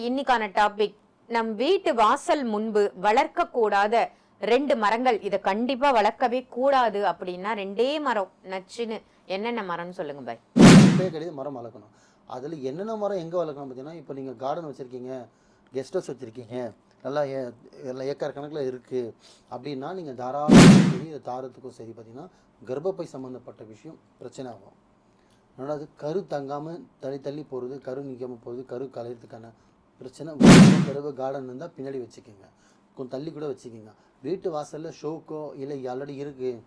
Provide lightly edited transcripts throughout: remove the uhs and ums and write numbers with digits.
இன்னைக்கான டாபிக் நம் வீட்டு வாசல் முன்பு வளர்க்க கூடாத 2 மரங்கள். இத கண்டிப்பா வளர்க்கவே கூடாது அப்படின்னா 2 மரம் நச்சுன்னு என்னென்ன மரம்னு சொல்லுங்க பாய். கிடையாது மரம் வளர்க்கணும். அதில் என்னென்ன மரம் எங்கே வளர்க்கணும் பார்த்தீங்கன்னா, இப்போ நீங்கள் கார்டன் வச்சுருக்கீங்க, கெஸ்ட் ஹவுஸ் வச்சுருக்கீங்க, நல்லா ஏக்கர் கணக்கில் இருக்குது அப்படின்னா நீங்கள் தாராளமாக சரி தாரத்துக்கும் சரி பார்த்தீங்கன்னா கர்ப்பப்பை சம்மந்தப்பட்ட விஷயம் பிரச்சனை ஆகும். ரெண்டாவது கரு தங்காமல் தள்ளி போகிறது, கரு நிற்காமல் போகிறது, கரு கலையிறதுக்கான பிரச்சனை. தடவை கார்டன் இருந்தால் பின்னாடி வச்சுக்கோங்க, கொஞ்சம் தள்ளி கூட வச்சுக்கோங்க. வீட்டு வாசலில் ஷோக்கோ இல்லை ஆல்ரெடி இருக்குது,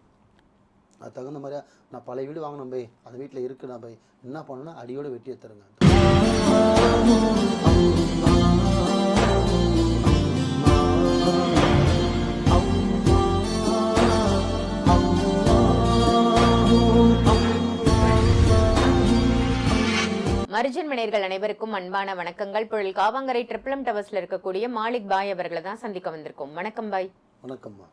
அது தகுந்த மாதிரியா நான் பழைய வீடு வாங்கினேன் பை, அந்த வீட்டில் இருக்குண்ணா பை, என்ன பண்ணணும்னா அடியோடு வெட்டி எடுத்துருங்க. மரிஜன் மனிதர்கள் அனைவருக்கும் அன்பான வணக்கங்கள். பொருள் காவாங்கரை ட்ரிபிள் எம் டவர்ஸ்ல இருக்கக்கூடிய மாலிக் பாய் அவர்களை தான் சந்திக்க வந்திருக்கோம். வணக்கம் பாய். வணக்கம்மா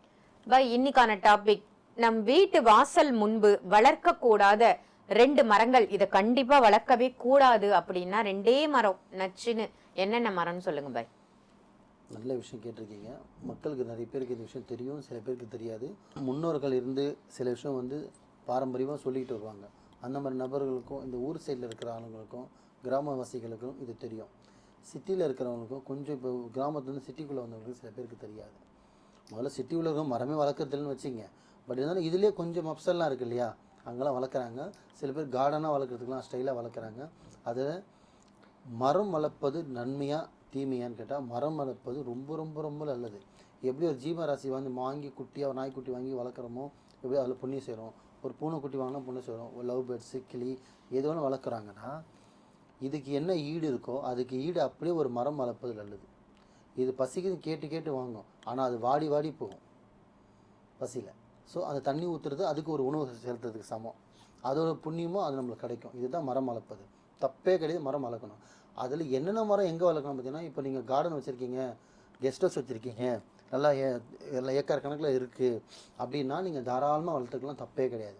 பாய். இன்னைக்கான டாபிக் நம் வீட்டு வாசல் முன்பு வளர்க்க கூடாத 2 மரங்கள். இத கண்டிப்பா வளர்க்கவே கூடாது அப்படின்னா 2 மரம் நச்சுன்னு என்னென்ன மரம்னு சொல்லுங்க பாய். நல்ல விஷயம் கேட்டிருக்கீங்க. மக்களுக்கு நிறைய பேருக்கு இந்த விஷயம் தெரியும், சில பேருக்கு தெரியாது. முன்னோர்கள் இருந்து சில விஷயம் பாரம்பரியமாக சொல்லிக்கிட்டு வருவாங்க. அந்த மாதிரி நபர்களுக்கும் இந்த ஊர் சைடில் இருக்கிற ஆளுங்களுக்கும் கிராமவாசிகளுக்கும் இது தெரியும். சிட்டியில் இருக்கிறவங்களுக்கும் கொஞ்சம் இப்போ கிராமத்துலேருந்து சிட்டிக்குள்ளே வந்தவங்களுக்கு சில பேருக்கு தெரியாது. முதல்ல சிட்டி உள்ள மரமே வளர்க்குறதுன்னு வச்சுங்க. பட் இருந்தாலும் இதுலேயே கொஞ்சம் மப்சல்லாம் இருக்குது இல்லையா, அங்கெல்லாம் வளர்க்குறாங்க. சில பேர் கார்டனாக வளர்க்குறதுக்குலாம் ஸ்டைலாக வளர்க்குறாங்க. அதில் மரம் வளர்ப்பது நன்மையாக தீமையான்னு கேட்டால் மரம் வளர்ப்பது ரொம்ப ரொம்ப ரொம்ப நல்லது. எப்படி ஒரு ஜீவராசி வாங்கி குட்டியாக நாய்க்குட்டி வாங்கி வளர்க்குறோமோ எப்படி அதில் புண்ணியம் செய்கிறோம். ஒரு பூனைக்குட்டி வாங்கினா புண்ணு செய்கிறோம். ஒரு லவ் பேர்ட்ஸு கிளி எது ஒன்று வளர்க்குறாங்கன்னா இதுக்கு என்ன ஈடு இருக்கோ அதுக்கு ஈடு அப்படியே ஒரு மரம் வளர்ப்பது நல்லது. இது பசிக்குது கேட்டு வாங்கும், ஆனால் அது வாடி போகும் பசியில். ஸோ அந்த தண்ணி ஊற்றுறது அதுக்கு ஒரு உணவு செலுத்துறதுக்கு சமம். அதோட புண்ணியமும் அது நம்மளுக்கு கிடைக்கும். இதுதான் மரம் வளர்ப்பது. தப்பே கிடையாது, மரம் வளர்க்கணும். அதில் என்னென்ன மரம் எங்கே வளர்க்கணும் பார்த்தீங்கன்னா, இப்போ நீங்கள் கார்டன் வச்சுருக்கீங்க, கெஸ்ட் ஹவுஸ் வச்சுருக்கீங்க, நல்லா ஏக்கர் கணக்கில் இருக்குது அப்படின்னா நீங்கள் தாராளமாக வளர்த்துக்கலாம், தப்பே கிடையாது.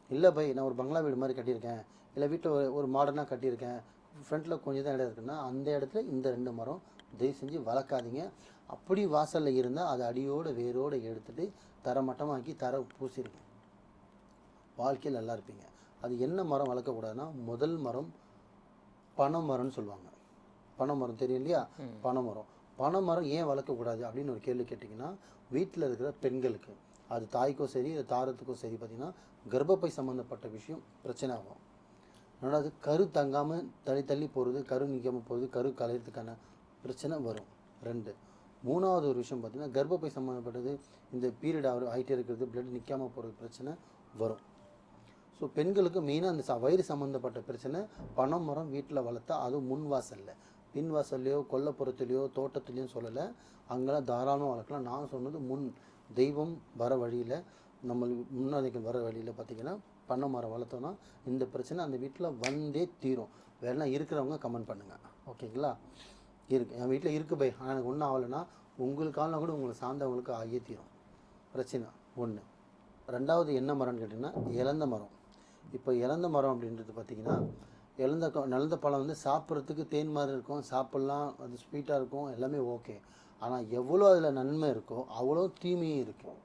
இல்லை பை நான் ஒரு பங்களா வீடு மாதிரி கட்டியிருக்கேன், இல்லை வீட்டில் ஒரு மாடர்னாக கட்டியிருக்கேன், ஃப்ரண்ட்டில் கொஞ்சம் தான் இடம் இருக்குன்னா அந்த இடத்துல இந்த 2 மரம் தயவு செஞ்சு வளர்க்காதீங்க. அப்படி வாசலில் இருந்தால் அதை அடியோடு வேரோடு எடுத்துகிட்டு தரமட்டமாக்கி பூசிடுங்க. வாழ்க்கையில் நல்லா இருப்பீங்க. அது என்ன மரம் வளர்க்கக்கூடாதுன்னா, முதல் மரம் பனை மரம்னு சொல்லுவாங்க. பனை மரம் தெரியும் இல்லையா, பனை மரம் ஏன் வளர்க்கக்கூடாது அப்படின்னு ஒரு கேள்வி கேட்டிங்கன்னா, வீட்டில் இருக்கிற பெண்களுக்கு அது தாய்க்கோ சரி தாரத்துக்கோ சரி பார்த்திங்கன்னா கர்ப்பப்பை சம்மந்தப்பட்ட விஷயம் பிரச்சனை ஆகும். ரெண்டாவது கரு தங்காமல் தள்ளி போகிறது, கரு நிற்காமல் போகிறது, கரு கலையிறதுக்கான பிரச்சனை வரும். 2 மூணாவது ஒரு விஷயம் பார்த்திங்கன்னா, கர்ப்பப்பை சம்மந்தப்பட்டது இந்த பீரியட் ஆகிட்டே இருக்கிறது, பிளட் நிற்காமல் போகிறது பிரச்சனை வரும். ஸோ பெண்களுக்கு மெயினாக அந்த வயிறு சம்மந்தப்பட்ட பிரச்சனை. பனை மரம் வீட்டில் வளர்த்தா அதுவும் முன் வாசலில், பின் வாசல்லையோ கொல்லப்புறத்துலையோ தோட்டத்துலேயோ சொல்லலை, அங்கெல்லாம் தாராளமாக வளர்க்கலாம். நான் சொன்னது முன் தெய்வம் வர வழியில், நம்மளுக்கு முன்னாடிக்கு வர வழியில் பார்த்திங்கன்னா பனை மரம் வளர்த்தோன்னா இந்த பிரச்சனை அந்த வீட்டில் வந்தே தீரும். வேணா இருக்கிறவங்க கமெண்ட் பண்ணுங்கள், ஓகேங்களா? இருக்குது, என் வீட்டில் இருக்குது பை, ஆனால் எனக்கு ஒன்றும் ஆகலைன்னா உங்களுக்கான கூட உங்களை சார்ந்தவங்களுக்கு ஆகியே தீரும் பிரச்சனை. 1. 2வது என்ன மரம்னு கேட்டிங்கன்னா இலந்த மரம். இப்போ இலந்த மரம் அப்படின்றது பார்த்திங்கன்னா, நல்ல பழம் சாப்பிட்றதுக்கு தேன் மாதிரி இருக்கும், சாப்பிட்லாம், அது ஸ்வீட்டாக இருக்கும், எல்லாமே ஓகே. ஆனால் எவ்வளோ அதில் நன்மை இருக்கோ அவ்வளோ தீமையும் இருக்கும்.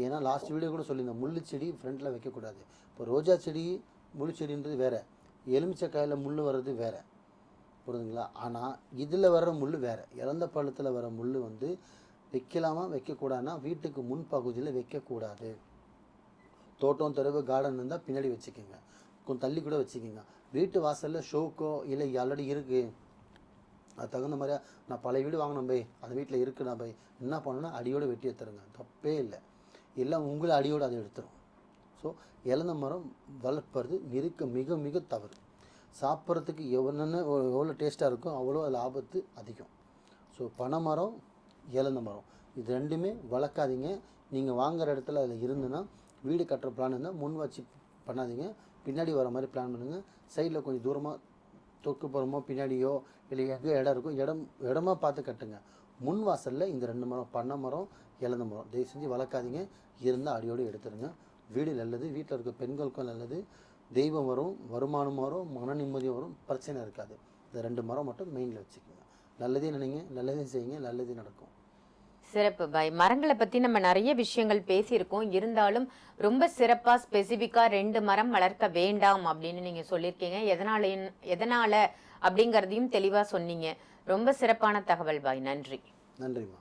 ஏன்னா லாஸ்ட் வீடியோ கூட சொல்லியிருந்தேன், முள்ளு செடி ஃப்ரண்ட்டில் வைக்கக்கூடாது. இப்போ ரோஜா செடி முள்ளு செடின்றது வேறு, எலுமிச்சக்காயில் முள் வர்றது வேறு, புரியுதுங்களா? ஆனால் இதில் வர்ற முள் வேறு. இலந்த பழத்தில் வர முள் வைக்கலாமா வைக்கக்கூடாதுன்னா வீட்டுக்கு முன்பகுதியில் வைக்கக்கூடாது. தோட்டம் தெருவு கார்டன் இருந்தால் பின்னாடி வச்சுக்கோங்க, கொஞ்சம் தள்ளி கூட வச்சுக்கோங்க. வீட்டு வாசலில் ஷோக்கோ இல்லை ஆல்ரெடி இருக்குது, அது தகுந்த மாதிரியா நான் பழைய வீடு வாங்கினேன் பை, அந்த வீட்டில் இருக்குண்ணா பை, என்ன பண்ணணும்னா அடியோடு வெட்டி எடுத்துருங்க, தப்பே இல்லை. எல்லாம் உங்களை அடியோடு அதை எடுத்துரும். ஸோ இலந்த மரம் வளர்ப்பது மிக மிக தவறு. சாப்பிட்றதுக்கு எவ்வளோ டேஸ்ட்டாக இருக்கும் அவ்வளோ அதில் ஆபத்து அதிகம். ஸோ பனை மரம் இலந்த மரம் இது 2மே வளர்க்காதீங்க. நீங்கள் வாங்குகிற இடத்துல அதில் இருந்துன்னா, வீடு கட்டுற பிளான் இருந்தால் முன் வச்சு பண்ணாதீங்க, பின்னாடி வர மாதிரி பிளான் பண்ணுங்கள். சைடில் கொஞ்சம் தூரமாக தொக்கு போகிறோமோ பின்னாடியோ இல்லை எங்கே இடம் இருக்கோ இடமா பார்த்து கட்டுங்க. முன் வாசலில் இந்த 2 மரம் பனை மரம் இலந்த மரம் தயவு செஞ்சு வளர்க்காதீங்க. இருந்தால் அடியோடு எடுத்துருங்க. வீடு நல்லது, வீட்டில் இருக்க பெண்களுக்கும் நல்லது, தெய்வம் வரும், வருமானம் வரும், மன நிம்மதியும் வரும், பிரச்சனை இருக்காது. இந்த 2 மரம் மட்டும் மெயினில் வச்சுக்கோங்க. நல்லதே நினைங்க, நல்லதே செய்யுங்க, நல்லதே நடக்கும். சிறப்பு பாய். மரங்களை பத்தி நம்ம நிறைய விஷயங்கள் பேசியிருக்கோம். இருந்தாலும் ரொம்ப சிறப்பா ஸ்பெசிபிக்கா 2 மரம் வளர்க்க வேண்டாம் அப்படின்னு நீங்க சொல்லியிருக்கீங்க. எதனால அப்படிங்கறதையும் தெளிவா சொன்னீங்க. ரொம்ப சிறப்பான தகவல் பாய். நன்றி. நன்றிம்மா.